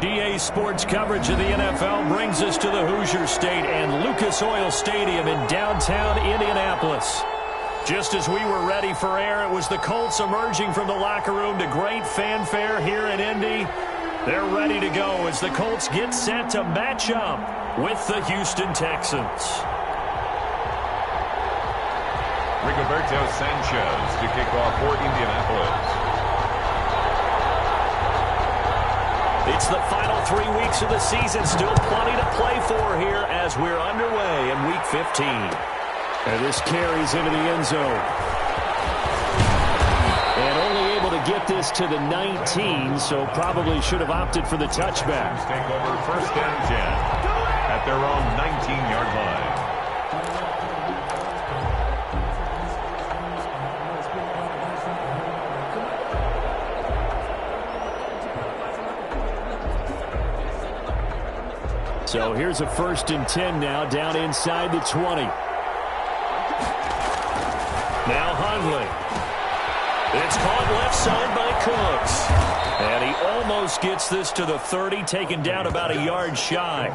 DA Sports coverage of the NFL brings us to the Hoosier State and Lucas Oil Stadium in downtown Indianapolis. Just as we were ready for air, it was the Colts emerging from the locker room to great fanfare here in Indy. They're ready to go as the Colts get set to match up with the Houston Texans. Rigoberto Sanchez to kick off for Indianapolis. It's the final 3 weeks of the season. Still plenty to play for here as we're underway in Week 15. And this carries into the end zone. And only able to get this to the 19, so probably should have opted for the touchback. Take over first and 10 at their own 19-yard line. So here's a 1st and 10 now, down inside the 20. Now Hundley. It's caught left side by Cooks. And he almost gets this to the 30, taken down about a yard shy.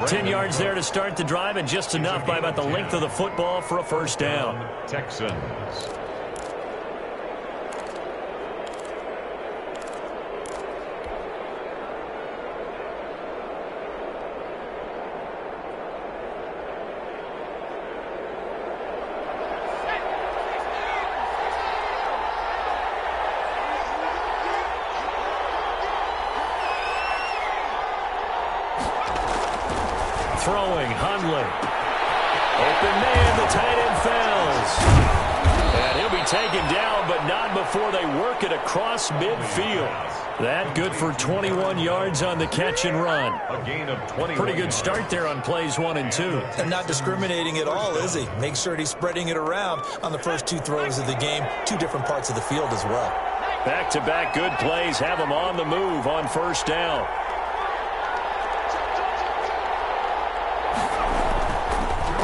10 yards there to start the drive, and just enough by about the length of the football for a first down. Texans. Throwing, Hundley. Open man, the tight end falls. And he'll be taken down, but not before they work it across midfield. That good for 21 yards on the catch and run. A gain of 20. Pretty good start there on plays 1 and 2. And not discriminating at all, is he? Make sure he's spreading it around on the first 2 throws of the game. 2 different parts of the field as well. Back-to-back good plays have them on the move on first down.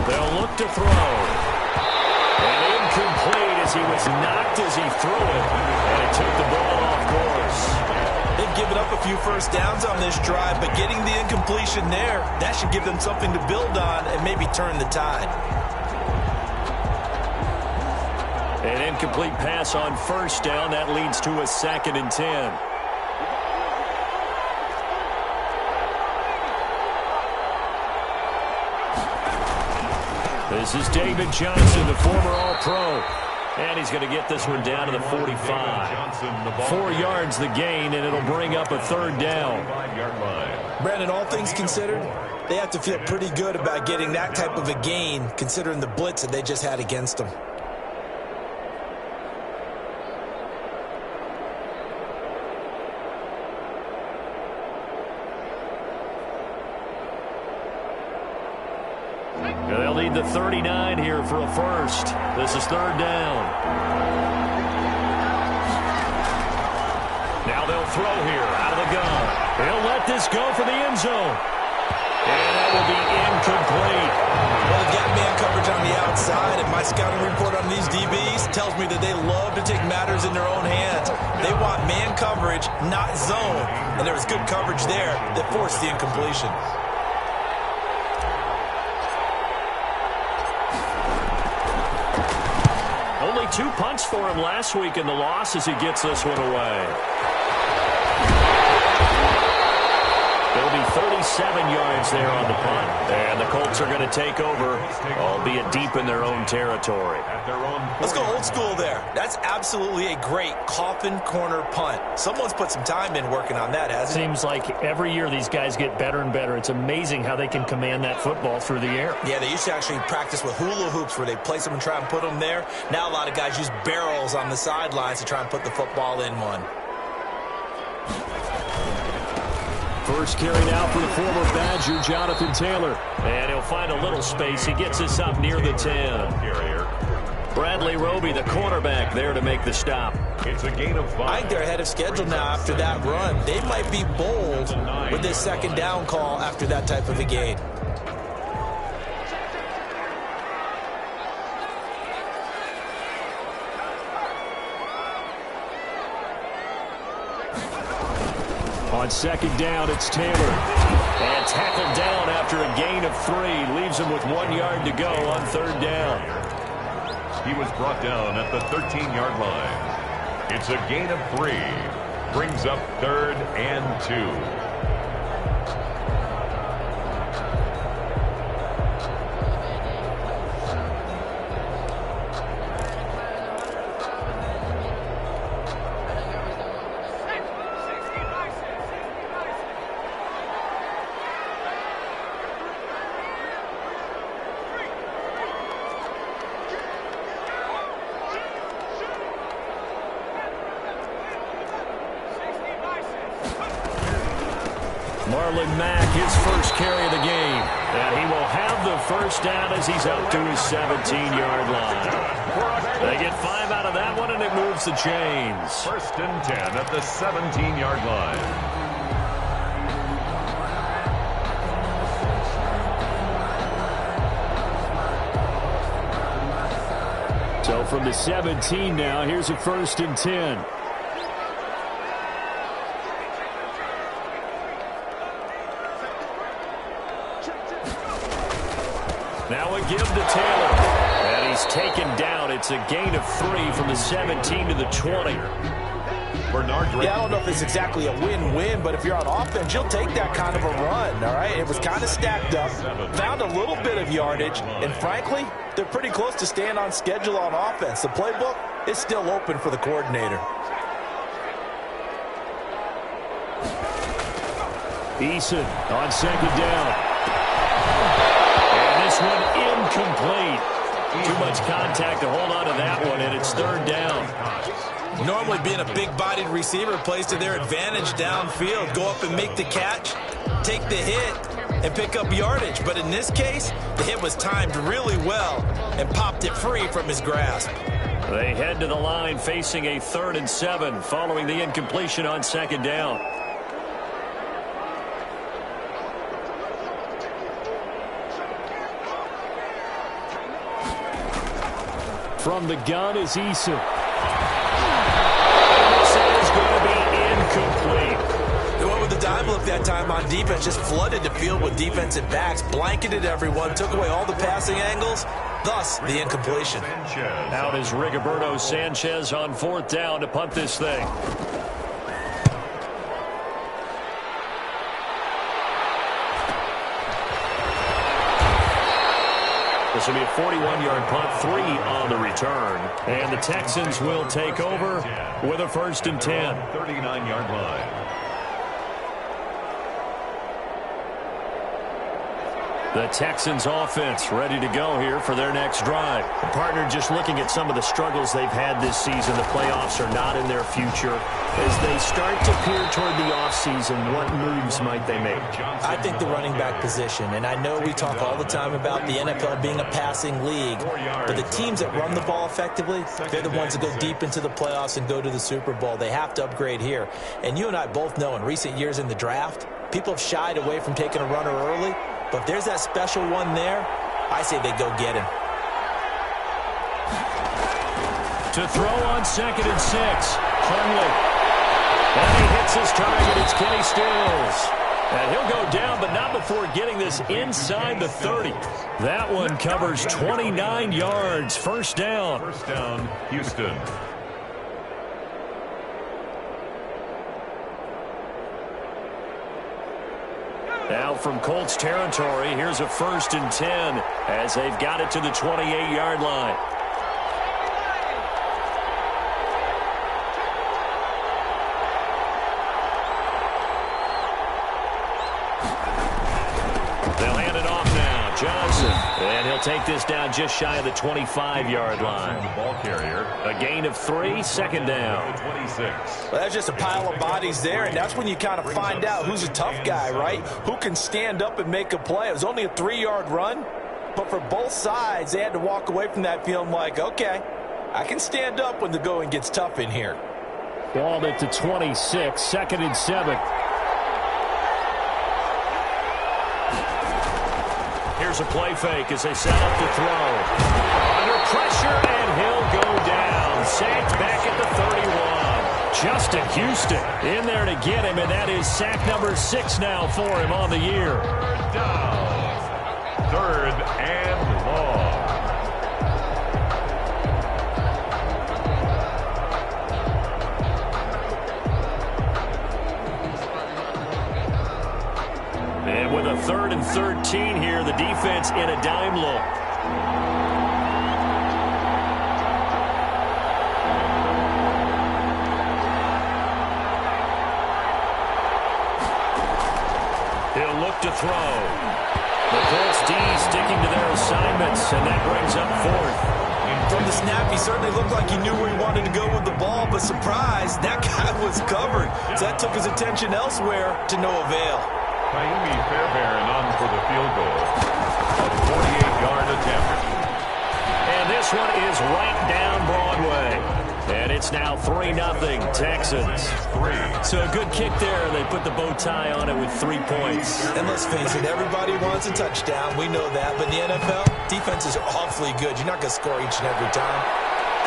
They'll look to throw. And incomplete as he was knocked as he threw it. And it took the ball off course. They've given up a few first downs on this drive, but getting the incompletion there, that should give them something to build on and maybe turn the tide. An incomplete pass on first down. That leads to a 2nd and 10. This is David Johnson, the former All-Pro. And he's going to get this one down to the 45. 4 yards the gain, and it'll bring up a 3rd down. Brandon, all things considered, they have to feel pretty good about getting that type of a gain, considering the blitz that they just had against them. They'll need the 39 here for a first. This is 3rd down. Now they'll throw here out of the gun. He'll let this go for the end zone. And that will be incomplete. Well, they've got man coverage on the outside, and my scouting report on these DBs tells me that they love to take matters in their own hands. They want man coverage, not zone. And there was good coverage there that forced the incompletion. Only 2 punts for him last week in the loss as he gets this one away. There'll be 37 yards there on the punt. And the Colts are going to take over, albeit deep in their own territory. Let's go old school there. That's absolutely a great coffin corner punt. Someone's put some time in working on that, hasn't it? Seems like every year these guys get better and better. It's amazing how they can command that football through the air. Yeah, they used to actually practice with hula hoops where they place them and try and put them there. Now a lot of guys use barrels on the sidelines to try and put the football in one. First carry now for the former Badger, Jonathan Taylor. And he'll find a little space. He gets us up near the 10. Bradley Roby, the cornerback, there to make the stop. It's a gain of 5. I think they're ahead of schedule now after that run. They might be bold with this 2nd down call after that type of a gain. On second down, it's Taylor. And tackled down after a gain of 3. Leaves him with 1 yard to go on third down. He was brought down at the 13-yard line. It's a gain of 3. Brings up 3rd and 2. Mack, his first carry of the game. And he will have the first down as he's up to his 17-yard line. They get 5 out of that one, and it moves the chains. 1st and 10 at the 17-yard line. So from the 17 now, here's a 1st and 10. Now a give to Taylor. And he's taken down. It's a gain of 3 from the 17 to the 20. Yeah, I don't know if it's exactly a win-win, but if you're on offense, you'll take that kind of a run, all right? It was kind of stacked up, found a little bit of yardage, and frankly, they're pretty close to staying on schedule on offense. The playbook is still open for the coordinator. Eason on second down. This one incomplete. Too much contact to hold on to that one, and it's third down. Normally being a big-bodied receiver plays to their advantage downfield. Go up and make the catch, take the hit, and pick up yardage. But in this case, the hit was timed really well and popped it free from his grasp. They head to the line facing a 3rd and 7 following the incompletion on second down. From the gun is Eason. This is going to be incomplete. They went with the dime look that time on defense, just flooded the field with defensive backs, blanketed everyone, took away all the passing angles, thus the incompletion. Out is Rigoberto Sanchez on 4th down to punt this thing. This will be a 41-yard punt, 3 on the return. And the Texans will take over with a 1st and 10. 39-yard line. The Texans offense ready to go here for their next drive. The partner, just looking at some of the struggles they've had this season, the playoffs are not in their future. As they start to peer toward the offseason, what moves might they make? I think the running back position, and I know we talk all the time about the NFL being a passing league, but the teams that run the ball effectively, they're the ones that go deep into the playoffs and go to the Super Bowl. They have to upgrade here. And you and I both know in recent years in the draft, people have shied away from taking a runner early. But if there's that special one there, I say they go get him. To throw on 2nd and 6, Hundley. And he hits his target. It's Kenny Stills. And he'll go down, but not before getting this inside the 30. That one covers 29 yards. First down. First down, Houston. Now from Colts territory, here's a 1st and 10 as they've got it to the 28-yard line. They'll hand it off now. Johnson. And he'll take this down just shy of the 25-yard line. The ball carrier. A gain of 3, second down. 26. Well, that's just a pile of bodies there, and that's when you kind of find out who's a tough guy, right? Who can stand up and make a play. It was only a 3-yard run, but for both sides, they had to walk away from that feeling like, okay, I can stand up when the going gets tough in here. Ball at the 26, 2nd and 7. Here's a play fake as they set up to throw. Under pressure, and he'll go down. Sacked back at the 31. Justin Houston in there to get him, and that is sack number 6 now for him on the year. Third down. Third and long. And with a 3rd and 13 here, the defense in a dime look. He'll look to throw. The Colts D sticking to their assignments, and that brings up 4th. From the snap, he certainly looked like he knew where he wanted to go with the ball, but surprise, that guy was covered. So that took his attention elsewhere to no avail. Naomi Fairbairn on for the field goal. A 48-yard attempt. And this one is right down Broadway. And it's now 3-0 Texans. So a good kick there. They put the bow tie on it with 3 points. And let's face it, everybody wants a touchdown. We know that. But in the NFL, defenses are awfully good. You're not going to score each and every time.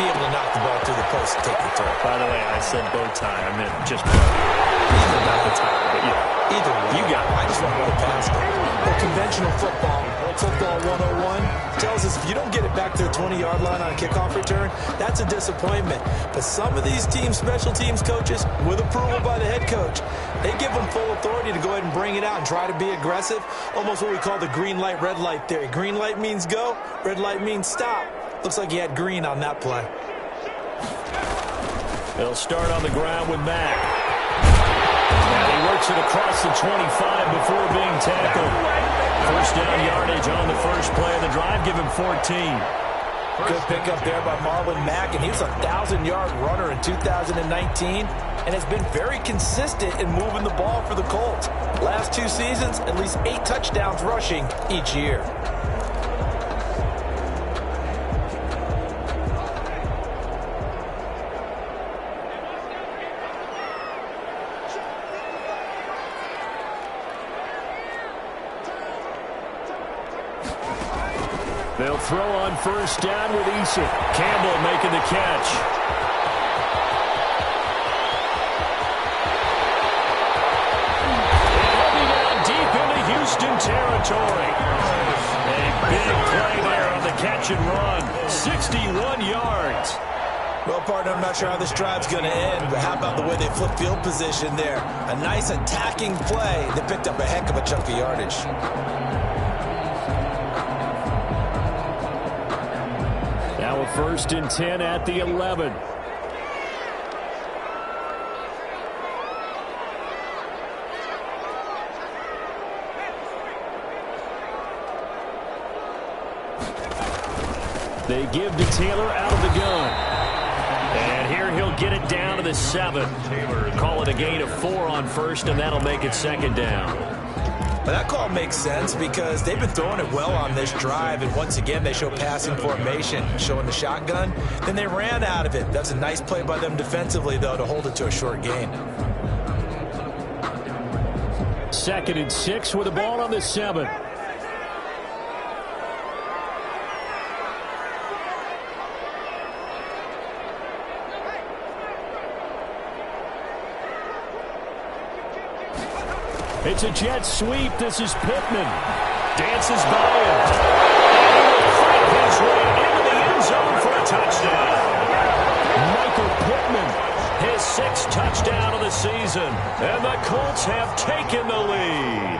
Be able to knock the ball through the post and take the throw. By the way, I said bow tie. I meant just either about the tie. But yeah, either way. You got it. I just want to go past it. Well, conventional football 101 tells us if you don't get it back to the 20-yard line on a kickoff return, that's a disappointment. But some of these teams, special teams coaches, with approval by the head coach, they give them full authority to go ahead and bring it out and try to be aggressive. Almost what we call the green light, red light theory. Green light means go, red light means stop. Looks like he had green on that play. They'll start on the ground with Mack. And he works it across the 25 before being tackled. First down yardage on the first play of the drive. Give him 14. Good pickup there by Marlon Mack, and he was a 1,000-yard runner in 2019 and has been very consistent in moving the ball for the Colts. Last 2 seasons, at least 8 touchdowns rushing each year. They'll throw on first down with Eason. Campbell making the catch. And he'll be down deep into Houston territory. A big play there on the catch and run. 61 yards. Well, partner, I'm not sure how this drive's going to end, but how about the way they flip field position there? A nice attacking play. They picked up a heck of a chunk of yardage. Now a 1st and 10 at the 11. They give to Taylor out of the gun. And here he'll get it down to the 7. Call it a gain of 4 on first, and that'll make it 2nd down. But that call makes sense because they've been throwing it well on this drive, and once again they show passing formation, showing the shotgun. Then they ran out of it. That's a nice play by them defensively, though, to hold it to a short gain. 2nd and 6 with the ball on the 7. It's a jet sweep. This is Pittman. Dances by him. And he will fight his way into the end zone for a touchdown. Michael Pittman, his 6th touchdown of the season. And the Colts have taken the lead.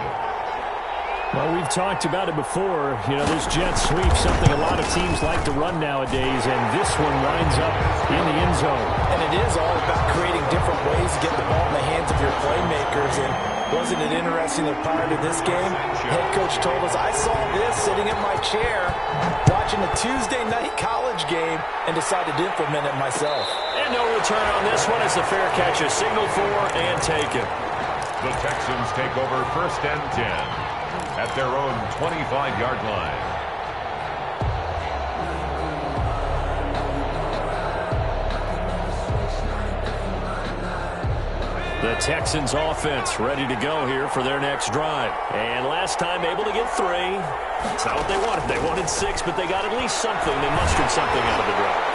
Well, we've talked about it before. You know, this jet sweep, something a lot of teams like to run nowadays, and this one winds up in the end zone. And it is all about creating different ways to get the ball in the hands of your playmakers. And wasn't it interesting that prior to this game, head coach told us, I saw this sitting in my chair watching a Tuesday night college game and decided to implement it myself. And no return on this one as the fair catch is signaled for and taken. The Texans take over 1st and 10 at their own 25-yard line. The Texans offense ready to go here for their next drive. And last time able to get 3. It's not what they wanted. They wanted 6, but they got at least something. They mustered something out of the drive.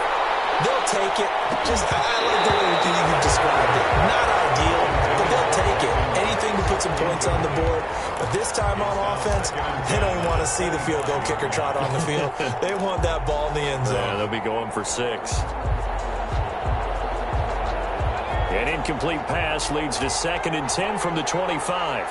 They'll take it. I like the way you described it. Not ideal, but they'll take it. Anything to put some points on the board. But this time on offense, they don't want to see the field goal kicker trot on the field. They want that ball in the end zone. Yeah, they'll be going for 6. An incomplete pass leads to 2nd and 10 from the 25.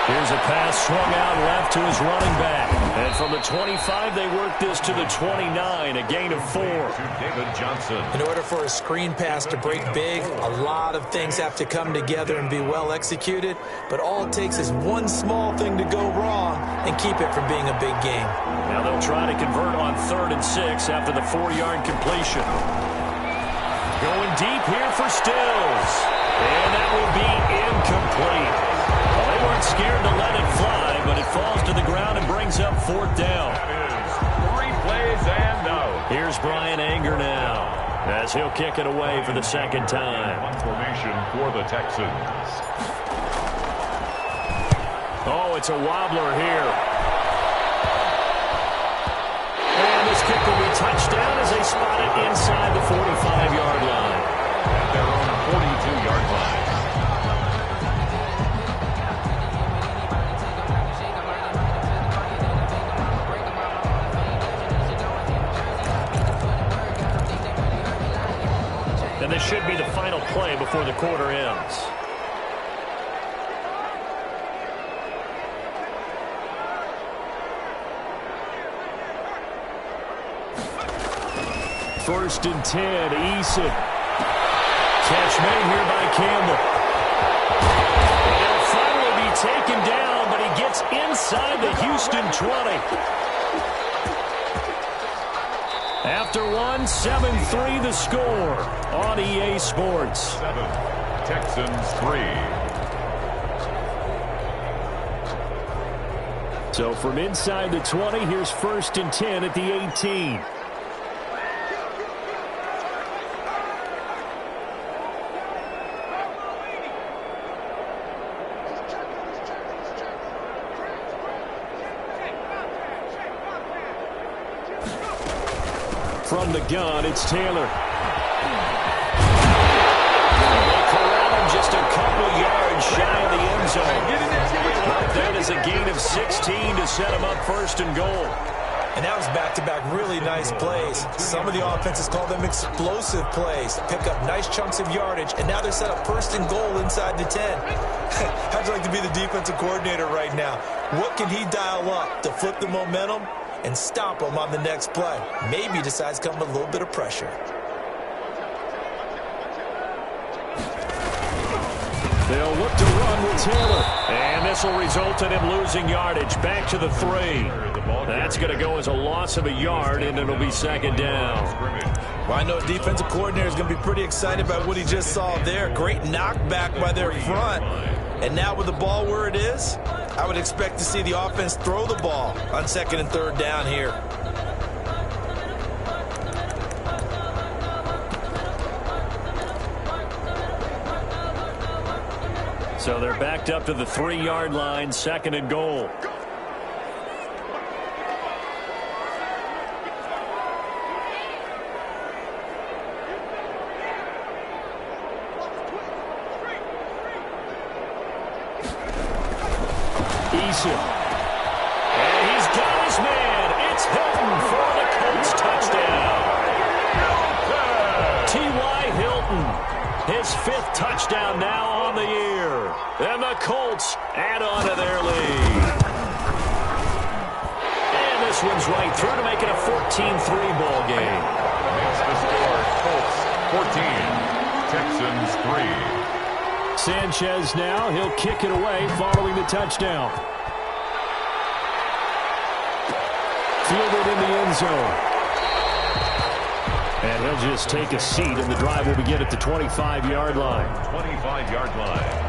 Here's a pass swung out left to his running back. And from the 25, they work this to the 29, a gain of 4. To David Johnson. In order for a screen pass to break big, a lot of things have to come together and be well executed. But all it takes is one small thing to go wrong and keep it from being a big game. Now they'll try to convert on 3rd and 6 after the 4-yard completion. Going deep here for Stills. And that will be incomplete. Well, they weren't scared to let it fly, but it falls to the ground and brings up 4th down. That is 3 plays and out. Here's Brian Anger now, as he'll kick it away for the 2nd time. One formation for the Texans. Oh, it's a wobbler here. And this kick will be touchdown as they spot it inside the 45-yard line. At their own 42-yard line. And this should be the final play before the quarter ends. First and 10, Eason. Catch made here by Campbell. And he'll finally be taken down, but he gets inside the Houston 20. After 7-3 the score on EA Sports. 7, Texans 3. So from inside the 20, here's 1st and 10 at the 18. From the gun, it's Taylor. They corral him just a couple yards shy of the end zone. But that is a gain of 16 to set him up 1st and goal. And that was back-to-back really nice plays. Some of the offenses call them explosive plays. Pick up nice chunks of yardage, and now they're set up 1st and goal inside the 10. How'd you like to be the defensive coordinator right now? What can he dial up to flip the momentum and stop him on the next play? Maybe decides to come with a little bit of pressure. They'll look to run with Taylor. And this will result in him losing yardage. Back to the 3. That's going to go as a loss of a yard, and it'll be 2nd down. Well, I know defensive coordinator is going to be pretty excited about what he just saw there. Great knockback by their front. And now with the ball where it is, I would expect to see the offense throw the ball on 2nd and 3rd down here. So they're backed up to the 3-yard line, 2nd and goal. And he's got his man. It's Hilton for the Colts touchdown. T.Y. Hilton, his 5th touchdown now on the year. And the Colts add on to their lead. And this one's right through to make it a 14-3 ball game. Makes the score Colts 14, Texans 3. Sanchez now, he'll kick it away following the touchdown. Fielded in the end zone. And he'll just take a seat, and the drive will begin at the 25-yard line. 25-yard line.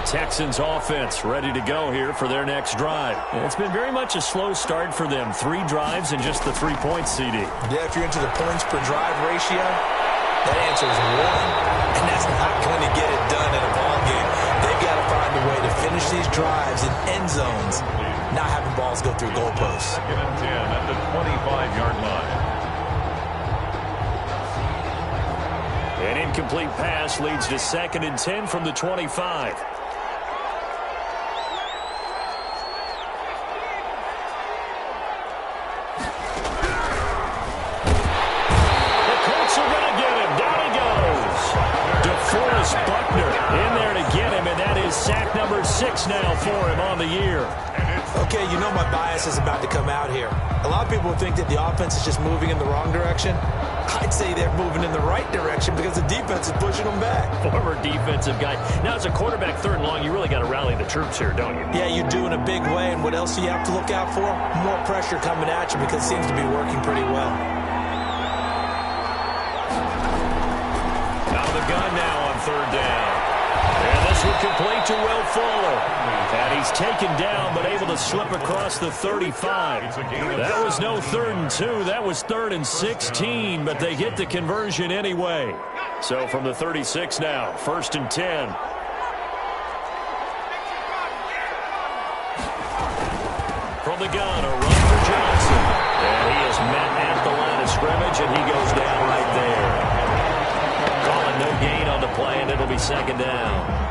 Texans offense ready to go here for their next drive. It's been very much a slow start for them. 3 drives and just the 3 points, CD. Yeah, if you're into the points per drive ratio, that answer is 1, and that's not going to get it done in a ball game. They've got to find a way to finish these drives in end zones, not having balls go through goalposts. 2nd and 10 at the 25-yard line. An incomplete pass leads to 2nd and 10 from the 25. In there to get him, and that is sack number 6 now for him on the year. Okay, you know my bias is about to come out here. A lot of people think that the offense is just moving in the wrong direction. I'd say they're moving in the right direction because the defense is pushing them back. Former defensive guy. Now, as a quarterback, 3rd and long, you really got to rally the troops here, don't you? Yeah, you do in a big way, and what else do you have to look out for? More pressure coming at you because it seems to be working pretty well. Out of the gun now on 3rd down. And this one complete to Will Fuller. And he's taken down, but able to slip across the 35. That was no 3rd and 2. That was 3rd and 16, but they get the conversion anyway. So from the 36 now, 1st and 10. From the gun, a run for Johnson. And he is met at the line of scrimmage, and he goes down right there. Calling no gain on the play, and it'll be 2nd down.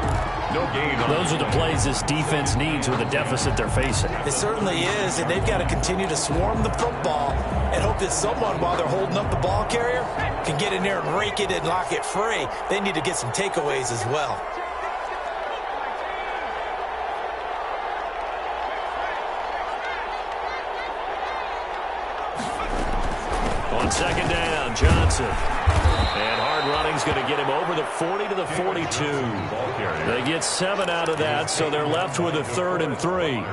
No gain. Those are the plays this defense needs with the deficit they're facing. It certainly is, and they've got to continue to swarm the football and hope that someone, while they're holding up the ball carrier, can get in there and rake it and lock it free. They need to get some takeaways as well. On 2nd down, Johnson. And hard running's going to get him over the 40 to the 42. They get 7 out of that, so they're left with a 3rd and 3.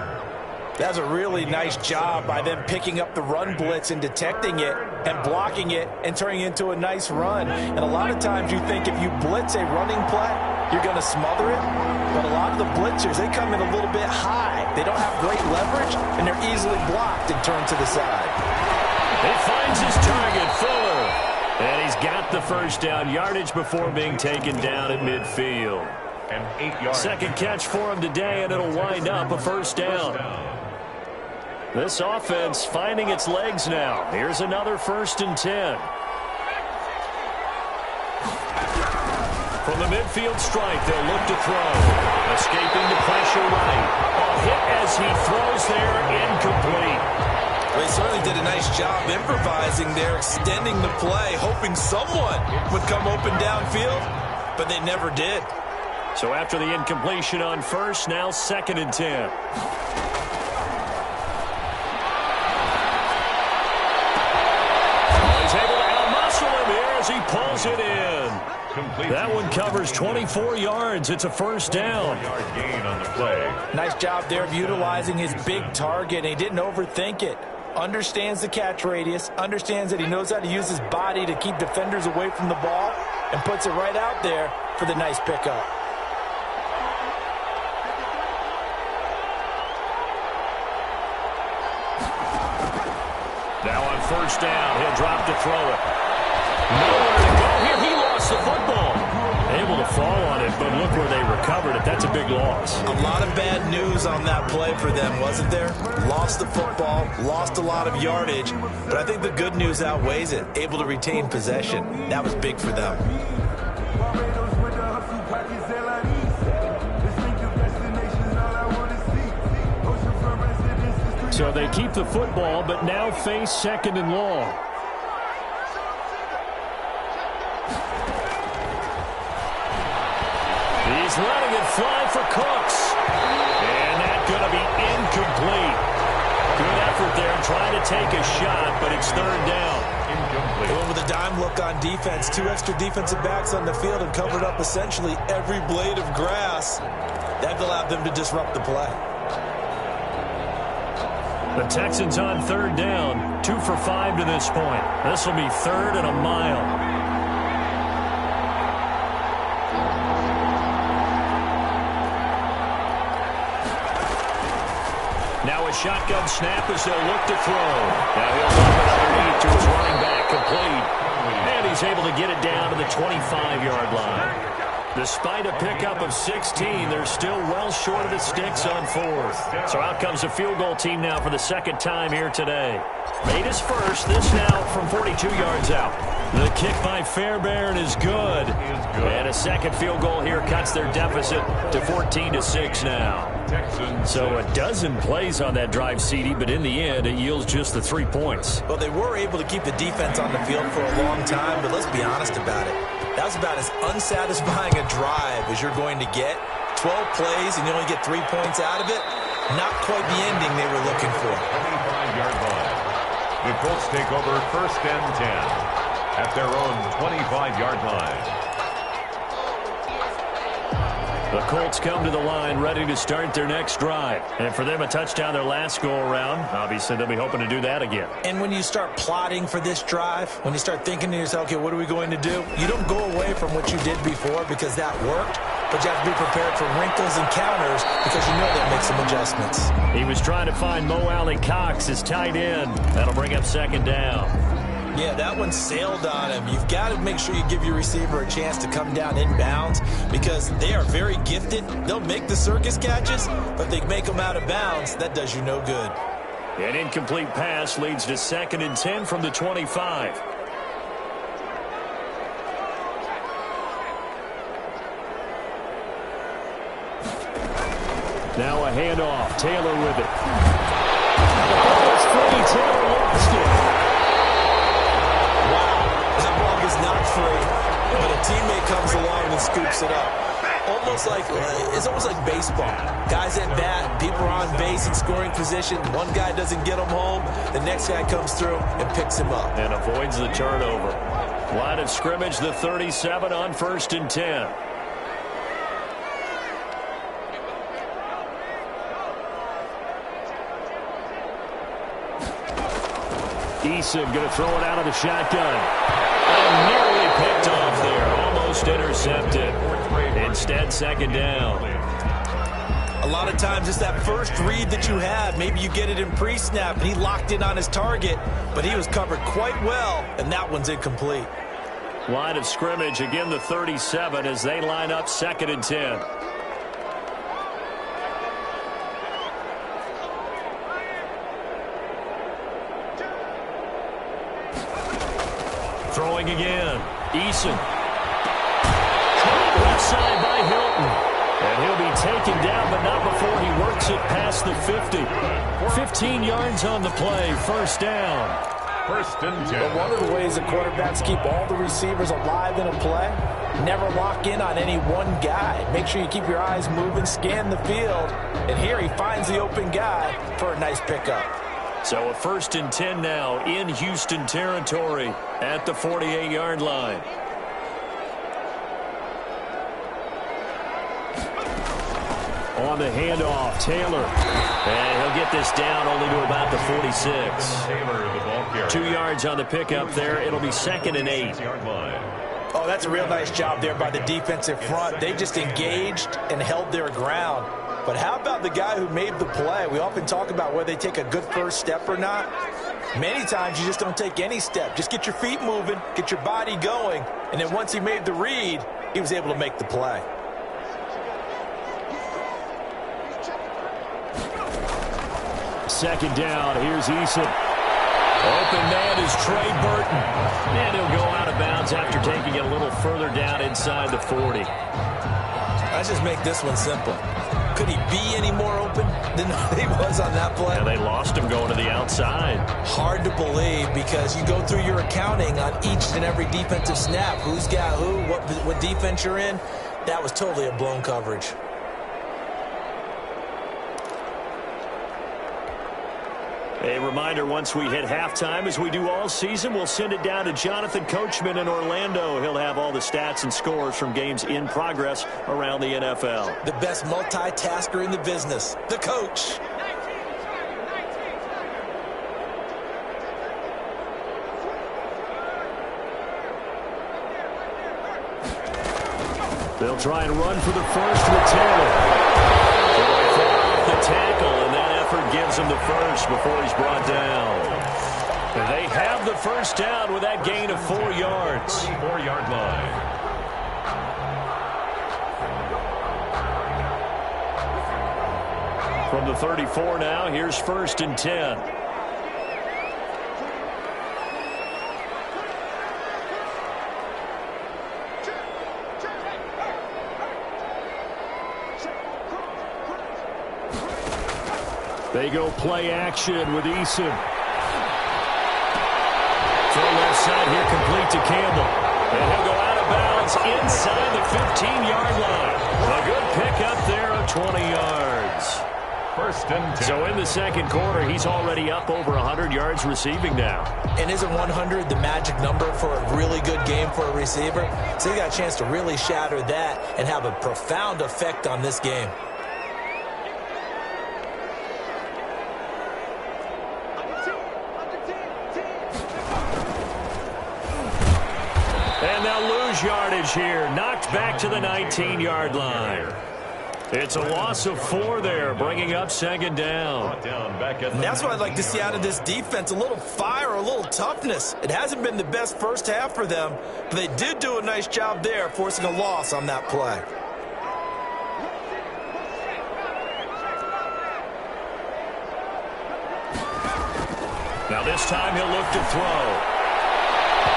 That's a really nice job by them picking up the run blitz and detecting it and blocking it and turning it into a nice run. And a lot of times you think if you blitz a running play, you're going to smother it. But a lot of the blitzers, they come in a little bit high. They don't have great leverage, and they're easily blocked and turned to the side. He finds his target, Fuller. And he's got the 1st down yardage before being taken down at midfield. And 8 yards. 2nd catch for him today, and it'll wind up a 1st down. This offense finding its legs now. Here's another 1st and 10. From the midfield strike, they'll look to throw. Escaping the pressure right. A hit as he throws there, incomplete. They certainly did a nice job improvising there, extending the play, hoping someone would come open downfield, but they never did. So after the incompletion on 1st, now 2nd and 10. He's able to outmuscle him here as he pulls it in. That one covers 24 yards. It's a 1st down. Yard gain on the play. Nice job there of utilizing his big target. He didn't overthink it. Understands the catch radius, understands that he knows how to use his body to keep defenders away from the ball, and puts it right out there for the nice pickup. Now on 1st down, he'll drop to throw it. Nowhere to go here. He lost the football. Able to fall on it, but look where they recovered it. That's a big loss. A lot of bad news on that play for them, wasn't there? Lost the football, lost a lot of yardage, but I think the good news outweighs it. Able to retain possession. That was big for them. So they keep the football, but now face 2nd and long. He's letting it fly for Cooks. And that's going to be incomplete. Good effort there trying to take a shot, but it's 3rd down. Incomplete. Going with a dime look on defense. 2 extra defensive backs on the field and covered up essentially every blade of grass. That allowed them to disrupt the play. The Texans on 3rd down. 2 for 5 to this point. This will be 3rd and a mile. shotgun snap as they'll look to throw. Now he'll dump it underneath to his running back, complete. And he's able to get it down to the 25-yard line. Despite a pickup of 16, they're still well short of the sticks on fourth. So out comes the field goal team now for the second time here today. Made his first, this now from 42 yards out. The kick by Fairbairn is good. And a second field goal here cuts their deficit to 14-6 now. So a dozen plays on that drive, CD, but in the end, it yields just the 3 points. Well, they were able to keep the defense on the field for a long time, but let's be honest about it. That was about as unsatisfying a drive as you're going to get. 12 plays and you only get 3 points out of it. Not quite the ending they were looking for. 25-yard line. The Colts take over 1st and 10 at their own 25-yard line. The Colts come to the line ready to start their next drive. And for them, a touchdown their last go-around. Obviously, they'll be hoping to do that again. And when you start plotting for this drive, when you start thinking to yourself, okay, what are we going to do? You don't go away from what you did before because that worked, but you have to be prepared for wrinkles and counters because you know they'll make some adjustments. He was trying to find Mo Alley Cox, his tight end. That'll bring up second down. Yeah, that one sailed on him. You've got to make sure you give your receiver a chance to come down inbounds because they are very gifted. They'll make the circus catches, but they make them out of bounds. That does you no good. An incomplete pass leads to 2nd and 10 from the 25. Now a handoff. Taylor with it. It's free. Taylor lost it. Is not free, but a teammate comes along and scoops it up. It's almost like baseball. Guys at bat, people are on base in scoring position. One guy doesn't get him home. The next guy comes through and picks him up. And avoids the turnover. Line of scrimmage, the 37 on 1st and 10. Eason going to throw it out of the shotgun. And nearly picked off there. Almost intercepted. Instead, 2nd down. A lot of times it's that first read that you have. Maybe you get it in pre-snap, and he locked in on his target, but he was covered quite well, and that one's incomplete. Line of scrimmage, again the 37 as they line up 2nd and 10. Throwing again. Eason. Left side by Hilton. And he'll be taken down, but not before he works it past the 50. 15 yards on the play. 1st down. 1st and 10. But one of the ways the quarterbacks keep all the receivers alive in a play, never lock in on any one guy. Make sure you keep your eyes moving, scan the field. And here he finds the open guy for a nice pickup. So a 1st and 10 now in Houston territory at the 48-yard line. On the handoff, Taylor. And he'll get this down only to about the 46. Taylor, the ball carrier. 2 yards on the pickup there. It'll be 2nd and 8. Oh, that's a real nice job there by the defensive front. They just engaged and held their ground. But how about the guy who made the play? We often talk about whether they take a good first step or not. Many times you just don't take any step. Just get your feet moving, get your body going, and then once he made the read, he was able to make the play. Second down, here's Eason. Open man is Trey Burton. And he'll go out of bounds after taking it a little further down inside the 40. Let's just make this one simple. Could he be any more open than he was on that play? And they lost him going to the outside. Hard to believe because you go through your accounting on each and every defensive snap. Who's got who, what defense you're in. That was totally a blown coverage. A reminder, once we hit halftime, as we do all season, we'll send it down to Jonathan Coachman in Orlando. He'll have all the stats and scores from games in progress around the NFL. The best multitasker in the business, the coach. They'll try and run for the first with Taylor. The tackle, and that effort gives him the first before he's brought down. And they have the first down with that gain of 4 yards. 4-yard line. From the 34 now, here's 1st and 10. They go play action with Eason. Throw left side here, complete to Campbell. And he'll go out of bounds inside the 15-yard line. A good pickup there of 20 yards. 1st and 10. So in the second quarter, he's already up over 100 yards receiving now. And isn't 100 the magic number for a really good game for a receiver? So he got a chance to really shatter that and have a profound effect on this game. And they'll lose yardage here. Knocked back to the 19-yard line. It's a loss of 4 there, bringing up 2nd down. And that's what I'd like to see out of this defense, a little fire, a little toughness. It hasn't been the best first half for them, but they did do a nice job there, forcing a loss on that play. Now this time he'll look to throw.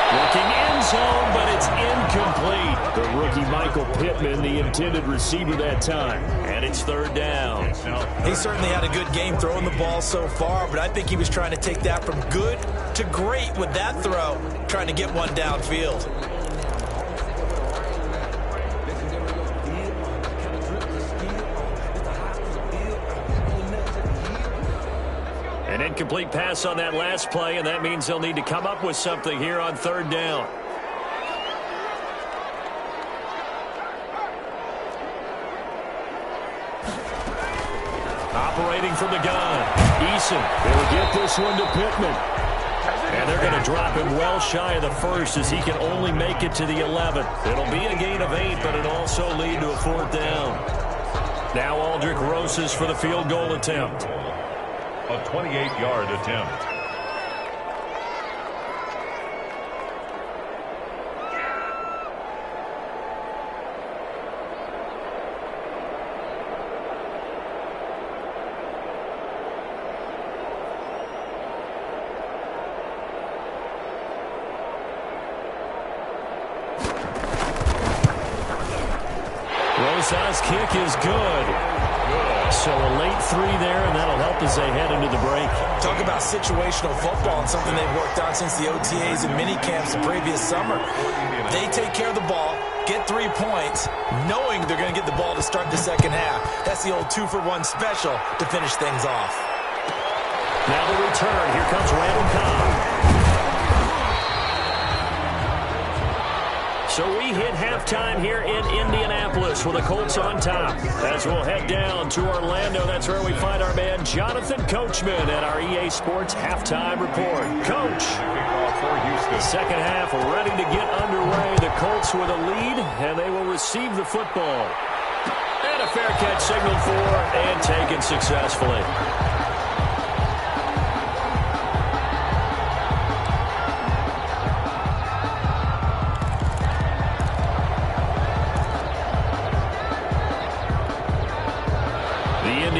Looking end zone, but it's incomplete. The rookie Michael Pittman, the intended receiver that time. And it's 3rd down. He certainly had a good game throwing the ball so far, but I think he was trying to take that from good to great with that throw, trying to get one downfield. An incomplete pass on that last play, and that means they'll need to come up with something here on 3rd down. Operating from the gun, Eason. They'll get this one to Pittman. And they're going to drop him well shy of the 1st as he can only make it to the 11th. It'll be a gain of 8, but it'll also lead to a 4th down. Now Aldrick Rosas for the field goal attempt. A 28-yard attempt. Rosas' kick is good. So a late 3 there, and that'll help as they head into the break. Talk about situational football and something they've worked on since the OTAs and mini camps the previous summer. They take care of the ball, get 3 points, knowing they're going to get the ball to start the second half. That's the old 2-for-1 special to finish things off. Now the return. Here comes Randall Cobb. So we hit halftime here in Indianapolis with the Colts on top. As we'll head down to Orlando, that's where we find our man Jonathan Coachman at our EA Sports Halftime Report. Coach, the second half ready to get underway. The Colts with a lead, and they will receive the football. And a fair catch signaled for and taken successfully.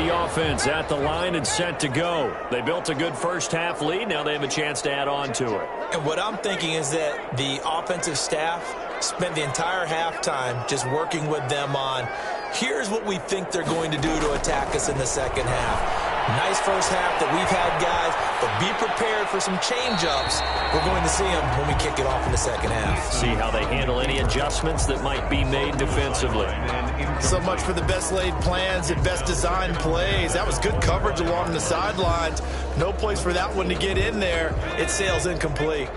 Offense at the line and set to go. They built a good first half lead. Now they have a chance to add on to it. And what I'm thinking is that the offensive staff spent the entire halftime just working with them on, here's what we think they're going to do to attack us in the second half. Nice first half that we've had, guys, but be prepared for some change-ups. We're going to see them when we kick it off in the second half. See how they handle any adjustments that might be made defensively. So much for the best laid plans and best designed plays. That was good coverage along the sidelines. No place for that one to get in there. It sails incomplete.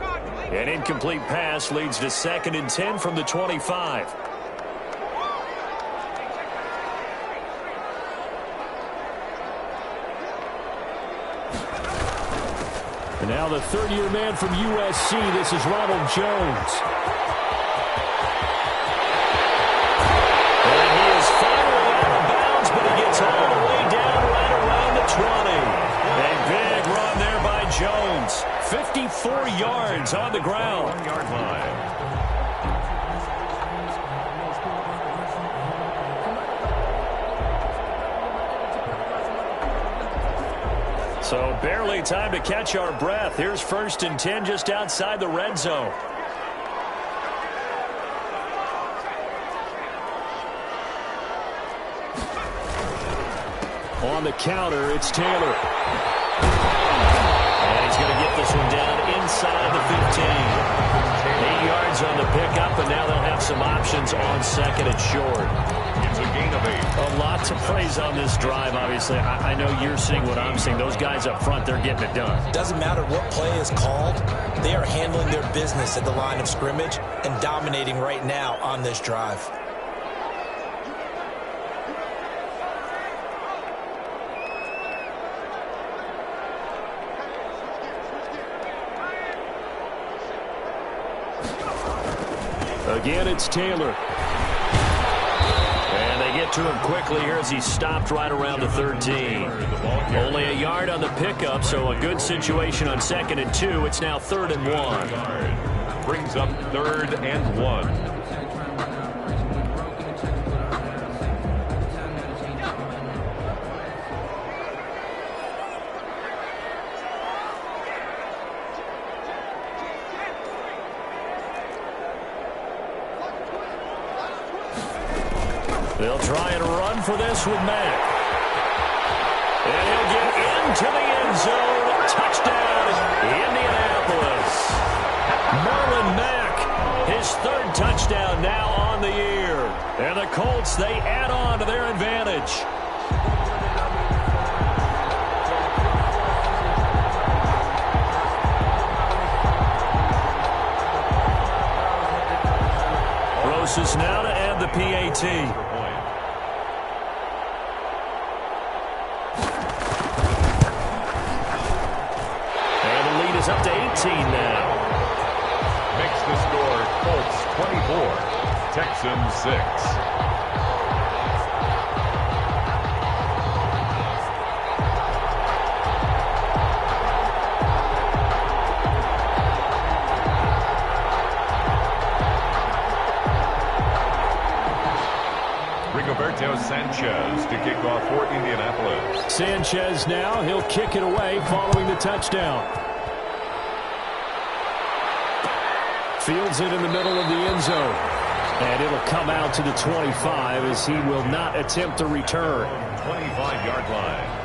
An incomplete pass leads to 2nd and 10 from the 25. And now the third-year man from USC, this is Ronald Jones. And he is finally out of bounds, but he gets all the way down right around the 20. 54 yards on the ground. 1-yard line. So barely time to catch our breath. Here's 1st and 10 just outside the red zone. On the counter, it's Taylor. And he's going to get this one down inside the 15. 8 yards on the pickup, and now they'll have some options on 2nd and short. It's a gain of 8. A lot to praise on this drive, obviously. I know you're seeing what I'm seeing. Those guys up front, they're getting it done. Doesn't matter what play is called. They are handling their business at the line of scrimmage and dominating right now on this drive. Again, it's Taylor. And they get to him quickly here as he stopped right around the 13. Only a yard on the pickup, so a good situation on 2nd and 2. It's now 3rd and 1. Brings up 3rd and 1. They'll try and run for this with Mack. And he'll get into the end zone. Touchdown, Indianapolis. Marlon Mack, his 3rd touchdown now on the year. And the Colts, they add on to their advantage. Roses now to add the PAT. Is up to 18 now. Makes the score Colts 24, Texans 6. Rigoberto Sanchez to kick off for Indianapolis. Sanchez now, he'll kick it away following the touchdown. Fields it in the middle of the end zone. And it'll come out to the 25 as he will not attempt to return. 25-yard line.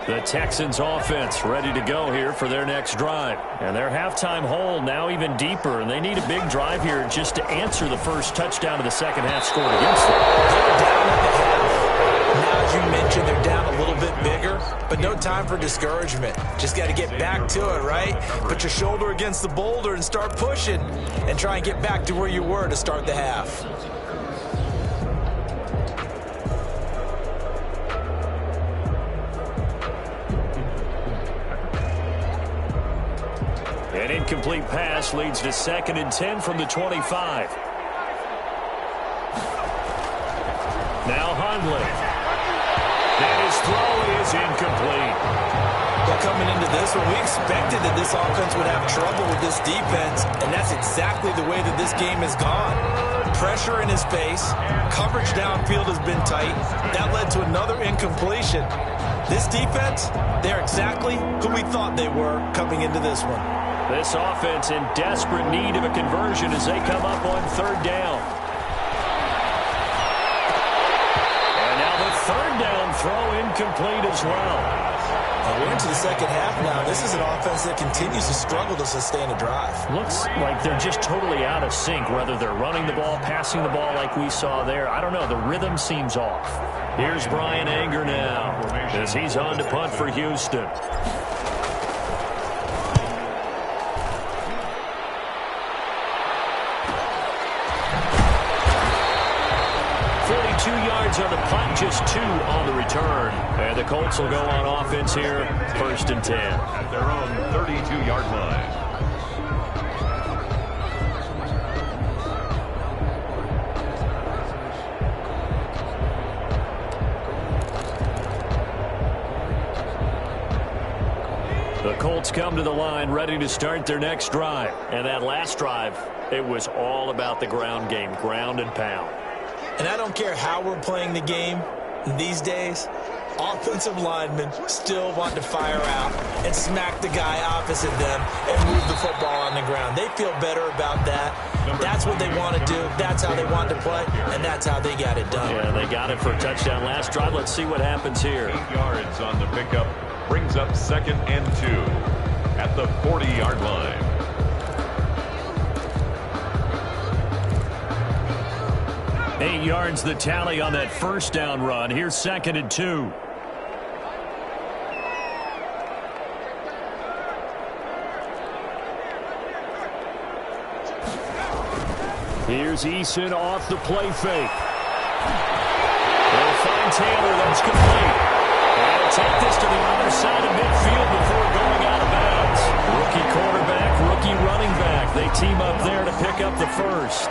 The Texans offense ready to go here for their next drive. And their halftime hole now even deeper, and they need a big drive here just to answer the first touchdown of the second half scored against them. They're down at the half. Now, as you mentioned, they're down a little bit bigger, but no time for discouragement. Just got to get back to it, right? Put your shoulder against the boulder and start pushing and try and get back to where you were to start the half. An incomplete pass leads to 2nd and 10 from the 25. Now Hundley. And his throw is incomplete. Well, coming into this one, we expected that this offense would have trouble with this defense, and that's exactly the way that this game has gone. Pressure in his face. Coverage downfield has been tight. That led to another incompletion. This defense, they're exactly who we thought they were coming into this one. This offense in desperate need of a conversion as they come up on 3rd down. And now the 3rd down throw incomplete as well. We're into the second half now. This is an offense that continues to struggle to sustain a drive. Looks like they're just totally out of sync, whether they're running the ball, passing the ball like we saw there. I don't know. The rhythm seems off. Here's Brian Anger now as he's on to punt for Houston. 32 yards on the punt, just 2 on the return. And the Colts will go on offense here, 1st and 10. At their own 32-yard line. The Colts come to the line ready to start their next drive. And that last drive, it was all about the ground game, ground and pound. And I don't care how we're playing the game these days, offensive linemen still want to fire out and smack the guy opposite them and move the football on the ground. They feel better about that. That's what they want to do. That's how they want to play, and that's how they got it done. Yeah, they got it for a touchdown last drive. Let's see what happens here. 8 yards on the pickup. Brings up 2nd and 2 at the 40-yard line. Eight yards the tally on that first down run. Here's 2nd and 2. Here's Eason off the play fake. They'll find Taylor. That's complete. They'll take this to the other side of midfield before going out of bounds. Rookie quarterback, rookie running back. They team up there to pick up the first.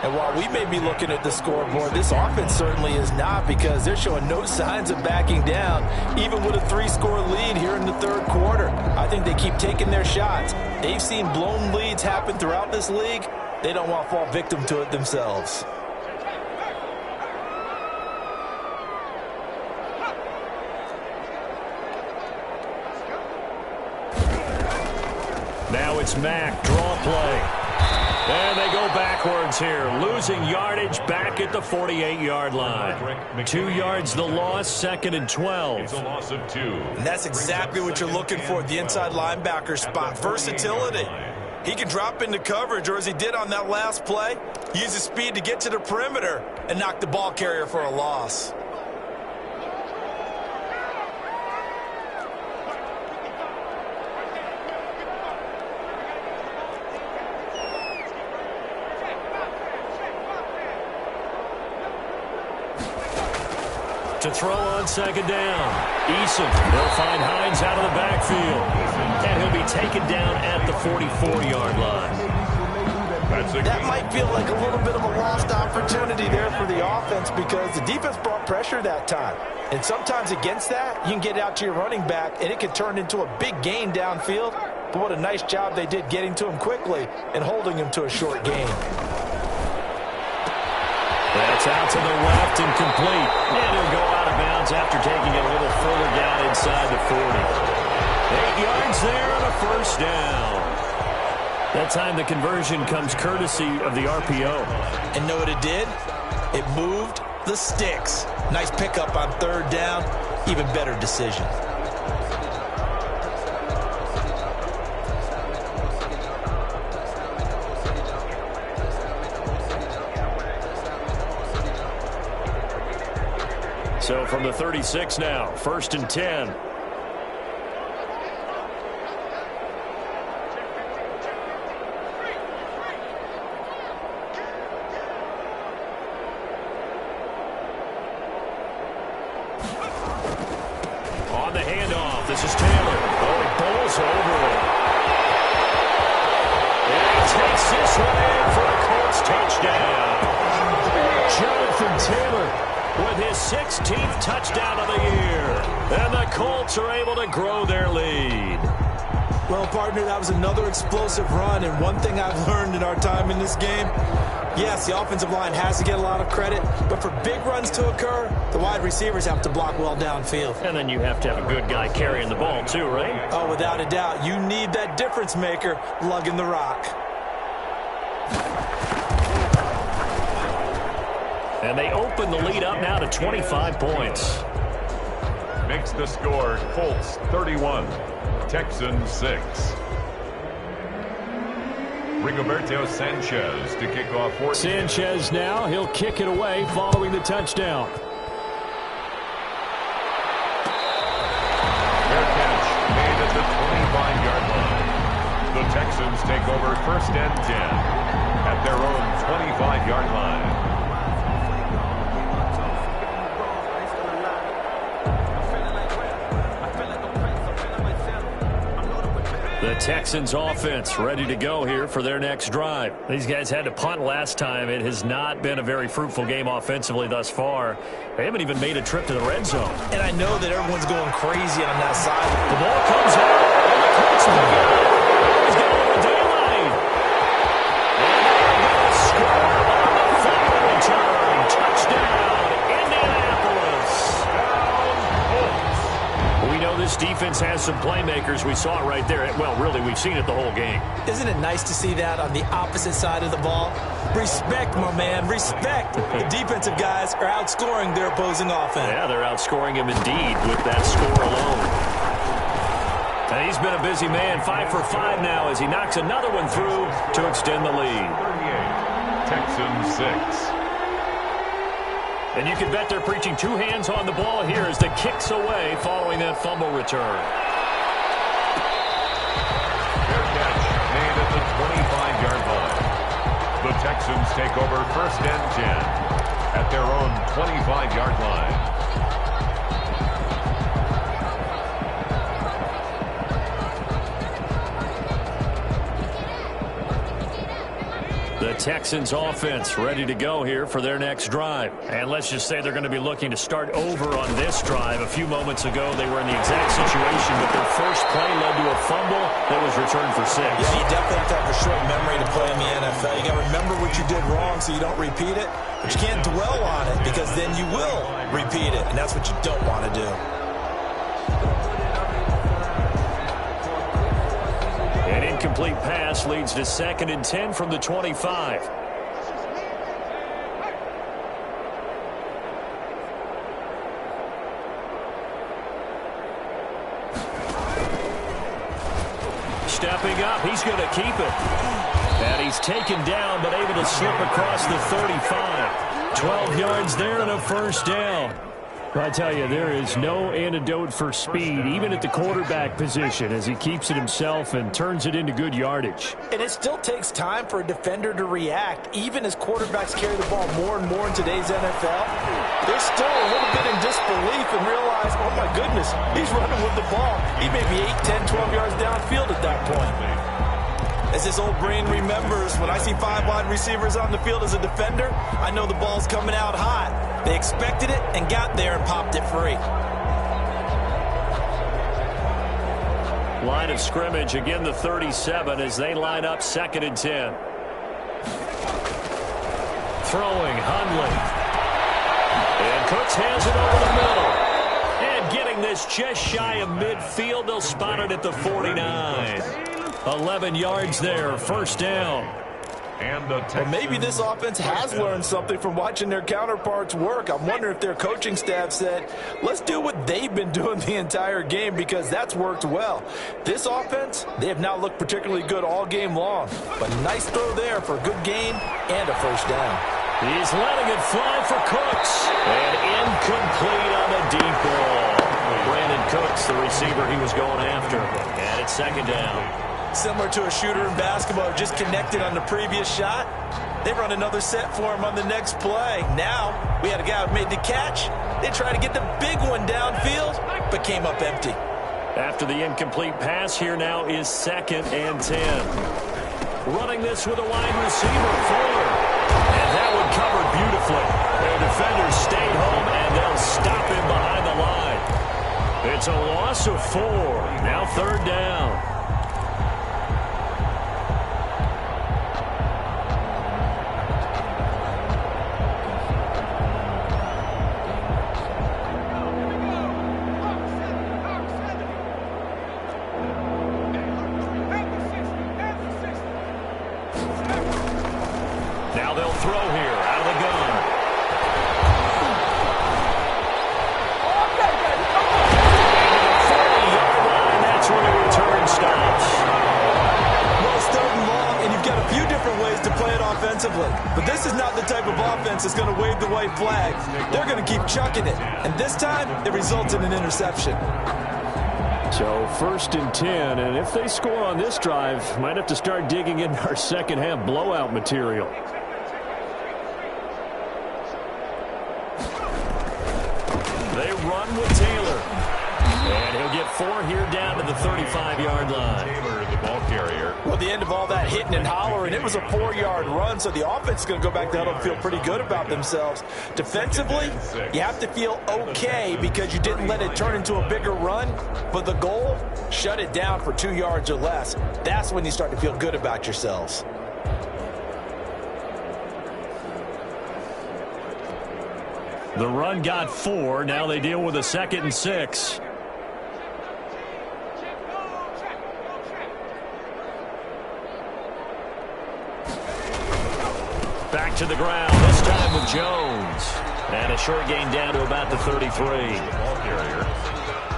And while we may be looking at the scoreboard, this offense certainly is not, because they're showing no signs of backing down, even with a 3-score lead here in the 3rd quarter. I think they keep taking their shots. They've seen blown leads happen throughout this league. They don't want to fall victim to it themselves. Now it's Mack, draw play. And they go backwards here, losing yardage back at the 48-yard line. 2 yards the loss, 2nd and 12. It's a loss of 2. And that's exactly what you're looking for, the inside linebacker spot. Versatility. He can drop into coverage, or as he did on that last play, use his speed to get to the perimeter and knock the ball carrier for a loss. To throw on 2nd down. Eason, they'll find Hines out of the backfield. And he'll be taken down at the 44-yard line. That might feel like a little bit of a lost opportunity there for the offense, because the defense brought pressure that time. And sometimes against that, you can get out to your running back, and it can turn into a big gain downfield. But what a nice job they did getting to him quickly and holding him to a short gain. That's out to the left and complete. And he'll go out of bounds after taking it a little further down inside the 40. 8 yards there and a first down. That time the conversion comes courtesy of the RPO. And know what it did? It moved the sticks. Nice pickup on 3rd down. Even better decision. So from the 36 now, 1st and 10. On the handoff, this is Taylor. Oh, he bowls over it. And he takes this one in for a Colts touchdown. Jonathan Taylor with his 16th touchdown of the year. And the Colts are able to grow their lead. Well, partner, that was another explosive run. And one thing I've learned in our time in this game, yes, the offensive line has to get a lot of credit, but for big runs to occur, the wide receivers have to block well downfield. And then you have to have a good guy carrying the ball too, right? Oh, without a doubt. You need that difference maker lugging the rock. And they open the lead up now to 25 points. Makes the score Colts 31, Texans 6. Rigoberto Sanchez to kick off. Sanchez now, he'll kick it away following the touchdown. Fair catch made at the 25-yard line. The Texans take over 1st and 10 at their own 25-yard line. The Texans offense ready to go here for their next drive. These guys had to punt last time. It has not been a very fruitful game offensively thus far. They haven't even made a trip to the red zone. And I know that everyone's going crazy on that side. The ball comes out, and the Colts pick it up. He's got a little daylight. And they're going to score on the fumble return. Touchdown, Indianapolis. We know this defense has some playmakers. We saw it right there. Well, really, we've seen it the whole game. Isn't it nice to see that on the opposite side of the ball? Respect, my man, respect. The defensive guys are outscoring their opposing offense. Yeah, they're outscoring him indeed with that score alone. And he's been a busy man, 5 for 5 now as he knocks another one through to extend the lead. 38, Texans 6. And you can bet they're preaching two hands on the ball here as the kick's away following that fumble return. Fair catch made at the 25-yard line. The Texans take over 1st and 10 at their own 25-yard line. The Texans offense ready to go here for their next drive. And let's just say they're going to be looking to start over on this drive. A few moments ago, they were in the exact situation, but their first play led to a fumble that was returned for 6. Yeah, you definitely have to have a short memory to play in the NFL. You got to remember what you did wrong so you don't repeat it. But you can't dwell on it because then you will repeat it, and that's what you don't want to do. An incomplete pass leads to 2nd and 10 from the 25. Stepping up, he's going to keep it. And he's taken down, but able to slip across the 35. 12 yards there and a first down. I tell you, there is no antidote for speed, even at the quarterback position, as he keeps it himself and turns it into good yardage. And it still takes time for a defender to react, even as quarterbacks carry the ball more and more in today's NFL. They're still a little bit in disbelief and realize, oh my goodness, he's running with the ball. He may be 8, 10, 12 yards downfield at that point. As his old brain remembers, when I see 5 wide receivers on the field as a defender, I know the ball's coming out hot. They expected it and got there and popped it free. Line of scrimmage, again the 37 as they line up 2nd and 10. Throwing, Hundley. And Cooks has it over the middle. And getting this just shy of midfield, they'll spot it at the 49. 11 yards there, first down. And the Well, maybe this offense has learned something from watching their counterparts work. I'm wondering if their coaching staff said, let's do what they've been doing the entire game because that's worked well. This offense, they have not looked particularly good all game long. But nice throw there for a good gain and a first down. He's letting it fly for Cooks. And incomplete on the deep ball. Brandon Cooks, the receiver he was going after. And it's 2nd down. Similar to a shooter in basketball, just connected on the previous shot. They run another set for him on the next play. Now, we had a guy who made the catch. They tried to get the big one downfield, but came up empty. After the incomplete pass, here now is 2nd and 10. Running this with a wide receiver, Fuller. And that one covered beautifully. Their defenders stayed home, and they'll stop him behind the line. It's a loss of 4. Now 3rd down. Now they'll throw here out of the gun. That's where the return stops. Well, it's 3rd and long, and you've got a few different ways to play it offensively. But this is not the type of offense that's going to wave the white flag. They're going to keep chucking it. And this time, it results in an interception. So 1st and 10, and if they score on this drive, might have to start digging in our second half blowout material. They run with Taylor. And he'll get 4 here down to the 35-yard line. Taylor, the ball carrier. Well, the end of all that hitting and hollering, it was a 4-yard run, so the offense is going to go back to huddle and feel pretty good about themselves. Defensively, you have to feel okay because you didn't let it turn into a bigger run, but the goal, shut it down for 2 yards or less. That's when you start to feel good about yourselves. The run got 4. Now they deal with a 2nd and 6. Back to the ground, this time with Jones. And a short gain down to about the 33. Ball carrier.